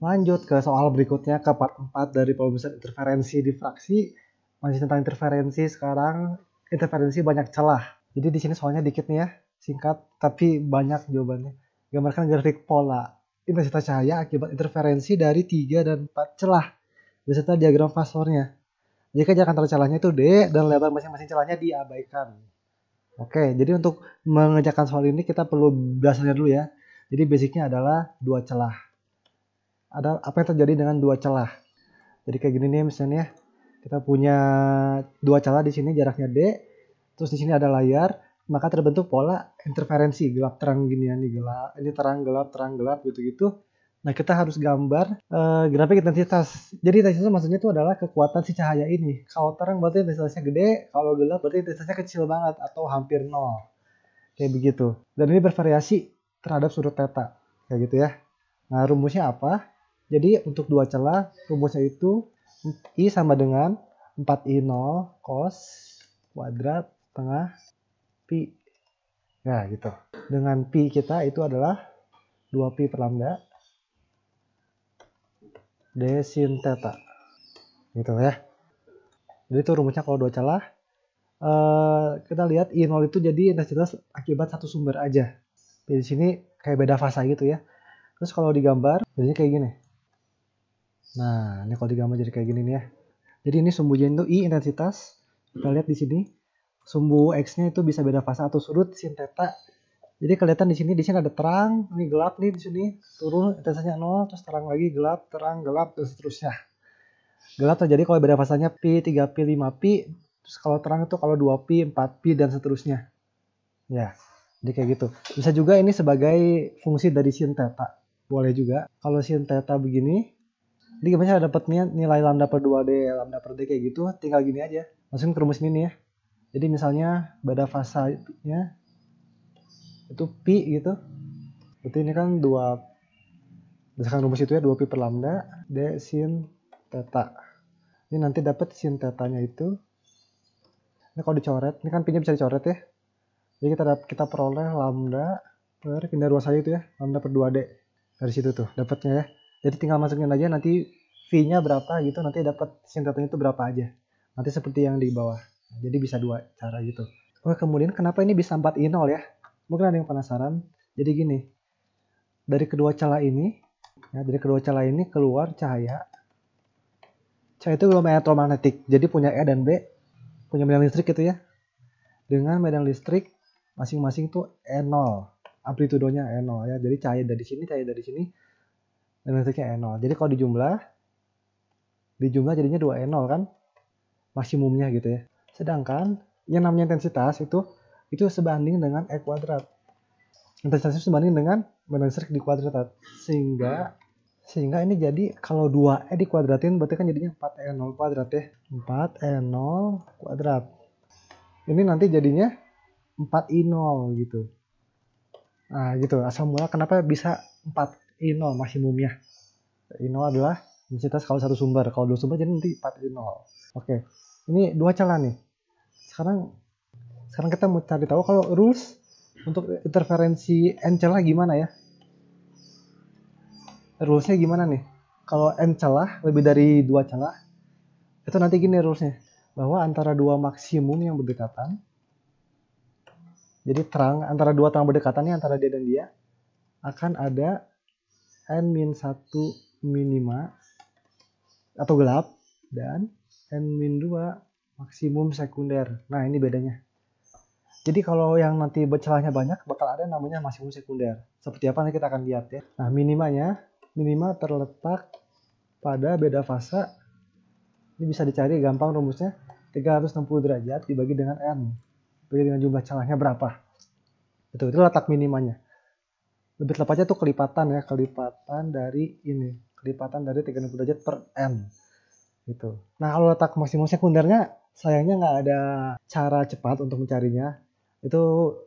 Lanjut ke soal berikutnya, ke part 4 dari pembahasan interferensi diffraksi. Masih tentang interferensi sekarang. Interferensi banyak celah. Jadi di sini soalnya dikit nih ya, singkat tapi banyak jawabannya. Gambarkan grafik pola intensitas cahaya akibat interferensi dari 3 dan 4 celah beserta diagram fasornya. Jika jarak antara celahnya itu D dan lebar masing-masing celahnya diabaikan. Oke, jadi untuk mengerjakan soal ini kita perlu dasarnya dulu ya. Jadi basicnya adalah dua celah. Ada apa yang terjadi dengan dua celah? Jadi kayak gini nih misalnya, kita punya dua celah di sini jaraknya D, terus di sini ada layar, maka terbentuk pola interferensi gelap terang gini ya, ini terang gelap gitu-gitu. Nah, kita harus gambar grafik intensitas. Jadi intensitas maksudnya itu adalah kekuatan si cahaya ini. Kalau terang berarti intensitasnya gede, kalau gelap berarti intensitasnya kecil banget atau hampir nol. Kayak begitu. Dan ini bervariasi terhadap sudut theta. Kayak gitu ya. Nah, rumusnya apa? Jadi untuk dua celah, rumusnya itu I sama dengan 4I0 cos kuadrat setengah pi. Ya gitu. Dengan pi kita itu adalah 2pi per lambda d sin theta. Gitu ya. Jadi itu rumusnya kalau dua celah. Kita lihat I0 itu jadi intensitas akibat satu sumber aja. Di sini kayak beda fasa gitu ya. Terus kalau digambar jadinya kayak gini. Nah, ini kalau digambar jadi kayak gini nih ya. Jadi ini sumbunya itu I intensitas. Kita lihat di sini sumbu X-nya itu bisa beda fasa atau sudut sin theta. Jadi kelihatan di sini ada terang, ini gelap nih di sini, turun intensitasnya 0, terus terang lagi, gelap, terang, gelap, dan seterusnya. Gelap terjadi kalau beda fasanya pi, 3pi, 5pi, terus kalau terang itu kalau 2pi, 4pi, dan seterusnya. Ya, jadi kayak gitu. Bisa juga ini sebagai fungsi dari sin theta. Boleh juga. Kalau sin theta begini, ini gimana dapatnya nilai lambda per 2D, lambda per D kayak gitu, tinggal gini aja. Masukin ke rumus ini nih ya. Jadi misalnya beda fasanya itu pi gitu. Berarti ini kan 2, berdasarkan rumus itu ya, 2pi per lambda D sin theta. Ini nanti dapat sin tetanya itu. Ini kalau dicoret, ini kan pi-nya bisa dicoret ya. Jadi kita peroleh lambda per pindah ruas saja itu ya, lambda per 2D. Dari situ tuh dapatnya ya. Jadi tinggal masukin aja nanti V-nya berapa gitu, nanti dapat sin tetanya itu berapa aja. Nanti seperti yang di bawah. Jadi bisa dua cara gitu. Oke, kemudian kenapa ini bisa 4I0 ya? Mungkin ada yang penasaran. Jadi gini, dari kedua celah ini, ya, dari kedua celah ini keluar cahaya. Cahaya itu gelombang elektromagnetik. Jadi punya E dan B, punya medan listrik gitu ya. Dengan medan listrik masing-masing tuh E0, amplitudonya E0 ya. Jadi cahaya dari sini, medan listriknya E0. Jadi kalau dijumlah jadinya 2E0 kan, maksimumnya gitu ya. Sedangkan yang namanya intensitas itu sebanding dengan E kuadrat. Intensitasnya sebanding dengan medan listrik di kuadrat. Sehingga ini jadi kalau 2E dikuadratin berarti kan jadinya 4E0 kuadrat ya. 4E0 kuadrat. Ini nanti jadinya 4I0 gitu. Nah gitu, asal mula kenapa bisa 4I0 maksimumnya. I0 adalah intensitas kalau satu sumber. Kalau dua sumber jadi nanti 4I0. Oke, ini dua celah nih. Sekarang kita mau cari tahu kalau rules untuk interferensi N celah gimana ya. Rulesnya gimana nih? Kalau N celah lebih dari 2 celah, itu nanti gini rulesnya. Bahwa antara dua maksimum yang berdekatan, jadi terang, antara dua terang berdekatan nih, antara dia dan dia, akan ada N-1 minima atau gelap, dan N-2 maksimum sekunder. Nah ini bedanya. Jadi kalau yang nanti celahnya banyak, bakal ada namanya maksimum sekunder. Seperti apa nanti kita akan lihat ya. Nah minima terletak pada beda fasa. Ini bisa dicari gampang rumusnya. 360 derajat dibagi dengan N. Dibagi dengan jumlah celahnya berapa. Itu letak minimanya. Lebih tepatnya tuh kelipatan ya. Kelipatan dari ini. Kelipatan dari 360 derajat per N. Gitu. Nah kalau letak maksimum sekundernya, sayangnya nggak ada cara cepat untuk mencarinya. Itu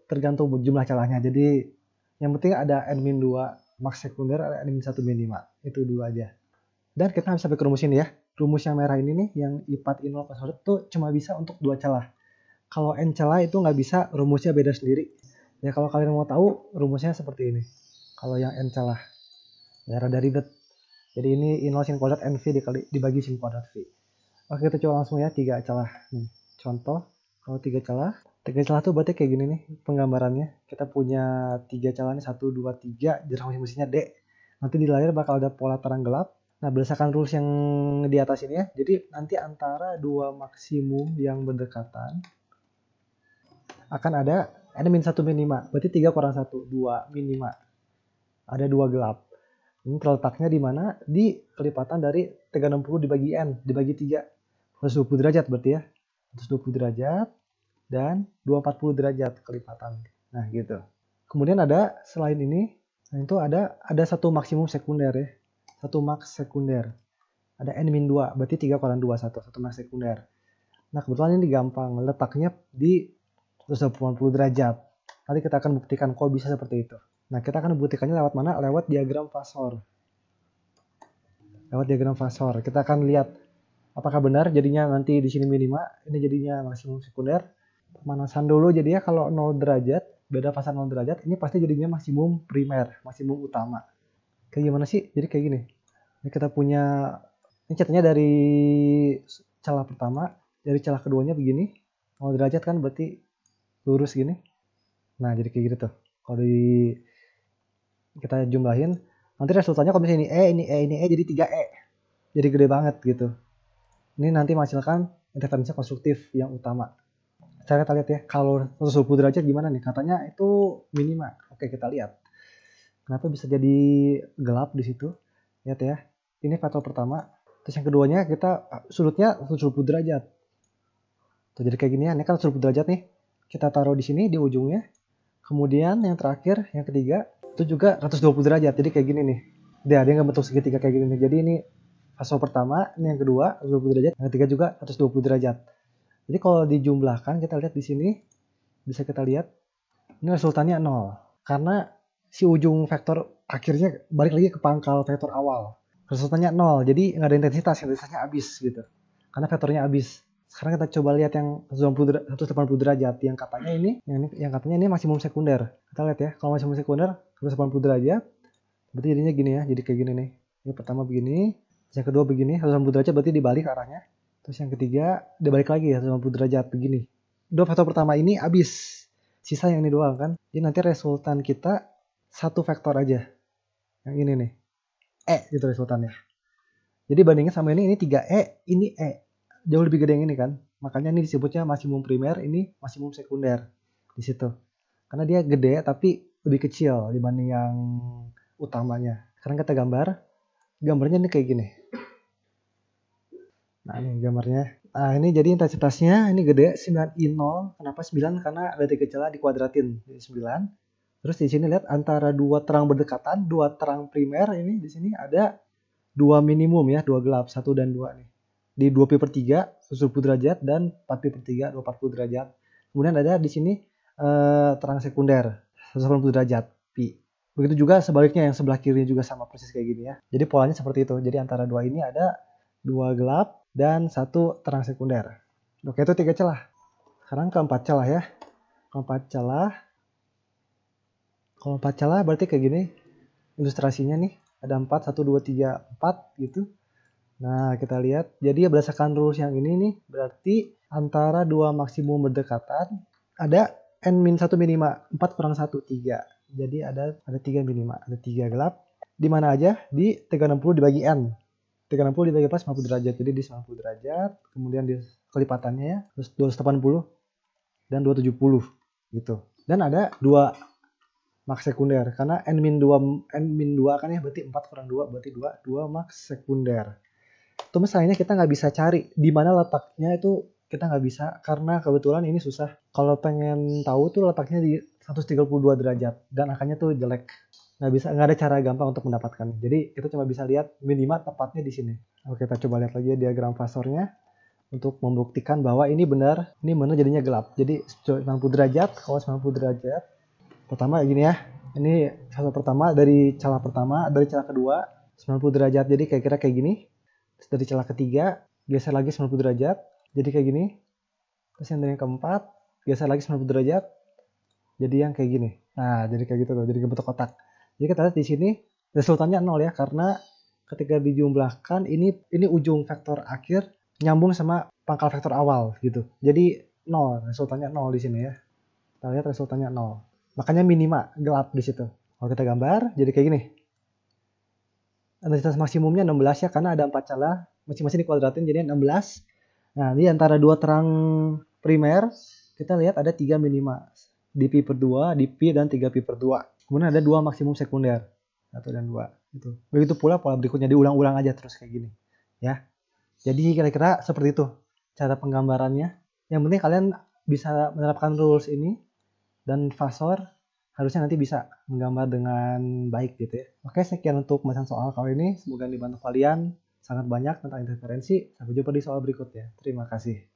tergantung jumlah celahnya. Jadi yang penting ada N-2 max sekunder, ada N-1 minima. Itu dulu aja. Dan kita bisa pakai rumus ini ya. Rumus yang merah ini nih, yang I4 I0 kuadrat itu cuma bisa untuk 2 celah. Kalau N celah itu nggak bisa, rumusnya beda sendiri. Ya kalau kalian mau tahu, rumusnya seperti ini. Kalau yang N celah. Ya rada ribet. Jadi ini I0 sin kuadrat NV dibagi sin kuadrat V. Oke, kita coba langsung ya 3 celah. Nih, contoh kalau 3 celah. 3 celah tuh berarti kayak gini nih penggambarannya. Kita punya 3 celah nih 1, 2, 3. Jarak masing-masingnya D. Nanti di layar bakal ada pola terang gelap. Nah, berdasarkan rules yang di atas ini ya. Jadi nanti antara dua maksimum yang berdekatan akan ada min 1 minima. Berarti 3 kurang 1, 2 minima. Ada 2 gelap. Ini terletaknya di mana? Di kelipatan dari 360 dibagi N, dibagi 3. 120 derajat berarti ya. 120 derajat dan 240 derajat kelipatan. Nah, gitu. Kemudian ada selain ini, nah itu ada satu maksimum sekunder ya. Satu max sekunder. Ada N-2, berarti 3 kurang 2, 1 max sekunder. Nah, kebetulan ini gampang. Letaknya di 180 derajat. Nanti kita akan buktikan kok bisa seperti itu. Nah, kita akan membuktikannya lewat mana? Lewat diagram fasor. Lewat diagram fasor. Kita akan lihat apakah benar jadinya nanti di sini minima, ini jadinya maksimum sekunder. Pemanasan dulu jadinya kalau 0 derajat, beda fasa 0 derajat, ini pasti jadinya maksimum primer, maksimum utama. Kayak gimana sih? Jadi kayak gini. Ini kita punya, ini catnya dari celah pertama, dari celah keduanya begini. 0 derajat kan berarti lurus gini. Nah, jadi kayak gitu tuh. Kalau kita jumlahin, nanti resultannya kalau misalnya ini E jadi 3E. Jadi gede banget gitu. Ini nanti menghasilkan interferensi konstruktif yang utama. Cara kita lihat ya, kalau 120 derajat gimana nih? Katanya itu minima. Oke, kita lihat. Kenapa bisa jadi gelap di situ? Lihat ya. Ini faktor pertama. Terus yang keduanya kita sudutnya 120 derajat. Tuh, jadi kayak gini ya. Ini kan 120 derajat nih. Kita taruh di sini di ujungnya. Kemudian yang terakhir, yang ketiga, itu juga 120 derajat. Jadi kayak gini nih. Dia nggak bentuk segitiga kayak gini nih. Jadi ini fase pertama, ini yang kedua 120 derajat, yang ketiga juga 120 derajat. Jadi kalau dijumlahkan, kita lihat di sini, bisa kita lihat, ini resultannya 0. Karena si ujung vektor akhirnya balik lagi ke pangkal vektor awal. Resultannya 0, jadi nggak ada intensitasnya habis gitu. Karena vektornya habis. Sekarang kita coba lihat yang 180 derajat, yang katanya ini maksimum sekunder. Kita lihat ya, kalau maksimum sekunder 180 derajat, berarti jadinya gini ya, jadi kayak gini nih. Ini pertama begini, yang kedua begini, 180 derajat berarti dibalik arahnya. Terus yang ketiga dibalik lagi ya 180 derajat begini. Dua vektor pertama ini habis. Sisa yang ini doang kan. Jadi nanti resultan kita satu vektor aja. Yang ini nih. E gitu resultannya. Jadi bandingin sama ini 3E, ini E. Jauh lebih gede yang ini kan. Makanya ini disebutnya maksimum primer, ini maksimum sekunder. Di situ. Karena dia gede tapi lebih kecil dibanding yang utamanya. Sekarang kita gambarnya ini kayak gini. Nah, ini gambarnya. Nah, ini jadi intensitasnya ini gede 9I0. Kenapa 9? Karena ada 3 celah dikuadratin. Jadi 9. Terus di sini lihat antara dua terang berdekatan, dua terang primer ini di sini ada dua minimum ya, dua gelap, 1 dan 2 nih. Di 2pi/3 120 derajat dan 4pi/3 240 derajat. Kemudian ada di sini terang sekunder 180 derajat pi. Begitu juga sebaliknya yang sebelah kiri juga sama persis kayak gini ya. Jadi polanya seperti itu. Jadi antara dua ini ada dua gelap dan satu terang sekunder. Oke, itu 3 celah. Sekarang keempat celah ya. Keempat celah. Kalau 4 celah berarti kayak gini ilustrasinya nih. Ada 4, 1, 2, 3, 4 gitu. Nah, kita lihat. Jadi berdasarkan rules yang ini nih, berarti antara dua maksimum berdekatan ada N-1 minima. 4 kurang 1, 3. Jadi ada 3 minima. Ada 3 gelap. Di mana aja? Di 360 dibagi N. 360 dibagi apa? 90 derajat. Jadi di 90 derajat. Kemudian di kelipatannya ya. Terus 280 dan 270 gitu. Dan ada 2 max sekunder. Karena N-2 kan ya. Berarti 4 kurang 2 berarti 2 max sekunder. Itu misalnya kita nggak bisa cari di mana letaknya itu kita nggak bisa karena kebetulan ini susah. Kalau pengen tahu tuh letaknya di 132 derajat dan angkanya tuh jelek. Nggak ada cara gampang untuk mendapatkan. Jadi kita cuma bisa lihat minima tepatnya di sini. Oke, kita coba lihat lagi diagram fasornya untuk membuktikan bahwa ini benar jadinya gelap. Jadi 90 derajat, kalau 90 derajat pertama gini ya. Ini fase pertama dari celah pertama, dari celah kedua 90 derajat. Jadi kira-kira kayak gini. Terus dari celah ketiga geser lagi 90 derajat. Jadi kayak gini. Terus yang dari yang keempat geser lagi 90 derajat. Jadi yang kayak gini. Nah, jadi kayak gitu loh. Jadi bentuk kotak. Jadi kita lihat di sini resultannya 0 ya karena ketika dijumlahkan ini ujung vektor akhir nyambung sama pangkal vektor awal gitu. Jadi 0, resultannya 0 di sini ya. Kita lihat resultannya 0. Makanya minima gelap di situ. Kalau kita gambar jadi kayak gini. Intensitas maksimumnya 16 ya, karena ada 4 celah, masing-masing dikuadratin jadi 16. Nah, di antara dua terang primer kita lihat ada 3 minima. Di pi per 2, di pi dan 3 pi per 2. Kemudian ada 2 maksimum sekunder. 1 dan 2 gitu. Begitu pula pola berikutnya, diulang-ulang aja terus kayak gini. Ya. Jadi kira-kira seperti itu cara penggambarannya. Yang penting kalian bisa menerapkan rules ini dan Fasor harusnya nanti bisa menggambar dengan baik gitu ya. Oke, sekian untuk pembahasan soal kali ini. Semoga dibantu kalian sangat banyak tentang interferensi. Sampai jumpa di soal berikutnya. Terima kasih.